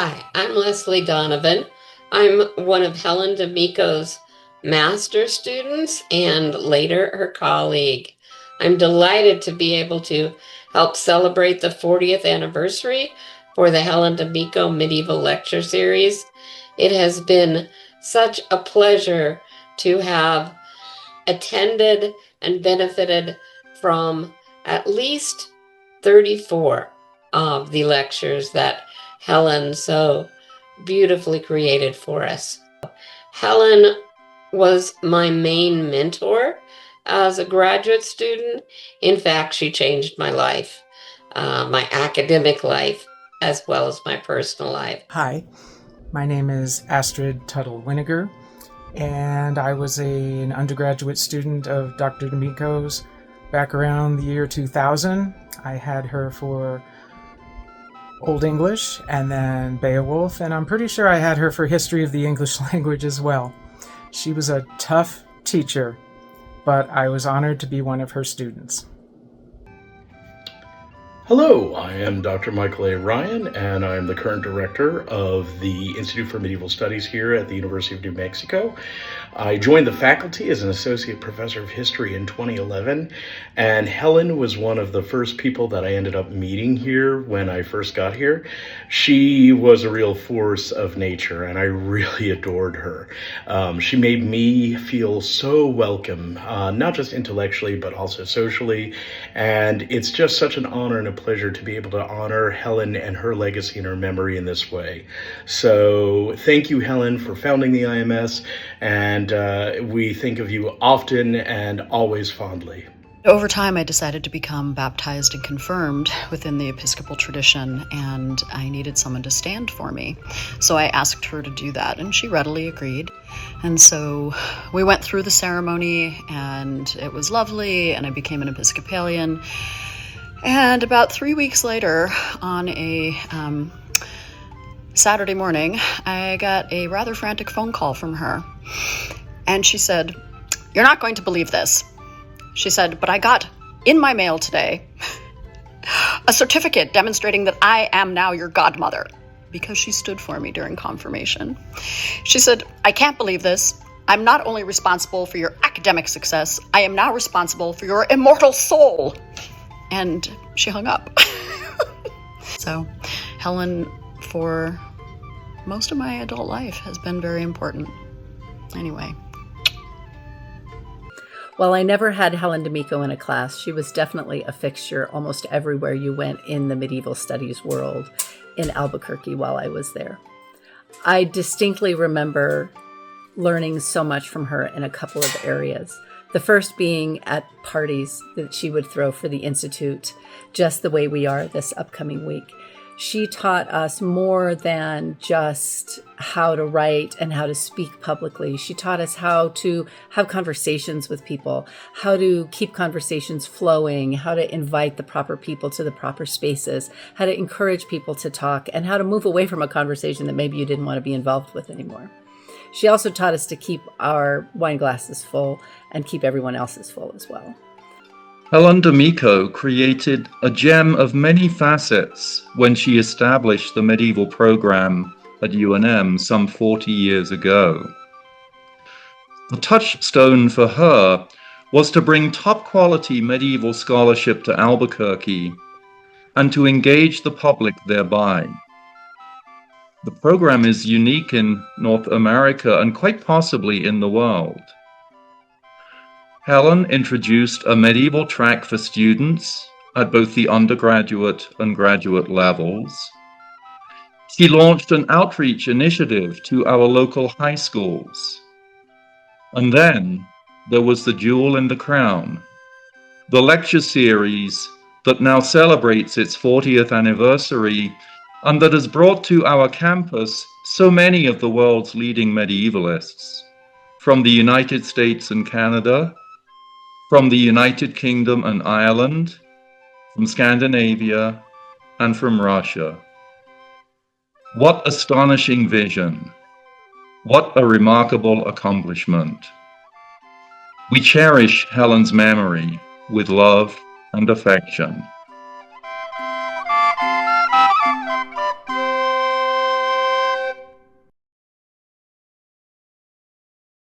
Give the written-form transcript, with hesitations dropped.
Hi, I'm Leslie Donovan. I'm one of Helen Damico's master students and later her colleague. I'm delighted to be able to help celebrate the 40th anniversary for the Helen Damico Medieval Lecture Series. It has been such a pleasure to have attended and benefited from at least 34 of the lectures that Helen so beautifully created for us. Helen was my main mentor as a graduate student. In fact, she changed my life, my academic life, as well as my personal life. Hi, my name is Astrid Tuttle-Winiger, and I was an undergraduate student of Dr. Damico's back around the year 2000. I had her for Old English and then Beowulf, and I'm pretty sure I had her for History of the English Language as well. She was a tough teacher, but I was honored to be one of her students. Hello, I am Dr. Michael A. Ryan, and I am the current director of the Institute for Medieval Studies here at the University of New Mexico. I joined the faculty as an associate professor of history in 2011, and Helen was one of the first people that I ended up meeting here when I first got here. She was a real force of nature, and I really adored her. She made me feel so welcome, not just intellectually, but also socially, and it's just such an honor and a pleasure to be able to honor Helen and her legacy and her memory in this way. So thank you, Helen, for founding the IMS, and we think of you often and always fondly. Over time, I decided to become baptized and confirmed within the Episcopal tradition, and I needed someone to stand for me. So I asked her to do that, and she readily agreed. And so we went through the ceremony, and it was lovely, and I became an Episcopalian. And about 3 weeks later, on a Saturday morning, I got a rather frantic phone call from her. And she said, "You're not going to believe this." She said, "But I got in my mail today a certificate demonstrating that I am now your godmother," because she stood for me during confirmation. She said, "I can't believe this. I'm not only responsible for your academic success, I am now responsible for your immortal soul." And she hung up. So Helen, for most of my adult life, has been very important. Anyway. While I never had Helen Damico in a class, she was definitely a fixture almost everywhere you went in the medieval studies world in Albuquerque while I was there. I distinctly remember learning so much from her in a couple of areas. The first being at parties that she would throw for the Institute, just the way we are this upcoming week. She taught us more than just how to write and how to speak publicly. She taught us how to have conversations with people, how to keep conversations flowing, how to invite the proper people to the proper spaces, how to encourage people to talk, and how to move away from a conversation that maybe you didn't want to be involved with anymore. She also taught us to keep our wine glasses full and keep everyone else's full as well. Helen Damico created a gem of many facets when she established the medieval program at UNM some 40 years ago. The touchstone for her was to bring top-quality medieval scholarship to Albuquerque and to engage the public thereby. The program is unique in North America and quite possibly in the world. Helen introduced a medieval track for students at both the undergraduate and graduate levels. She launched an outreach initiative to our local high schools. And then there was the jewel in the crown, the lecture series that now celebrates its 40th anniversary and that has brought to our campus so many of the world's leading medievalists, from the United States and Canada, from the United Kingdom and Ireland, from Scandinavia, and from Russia. What astonishing vision! What a remarkable accomplishment! We cherish Helen's memory with love and affection.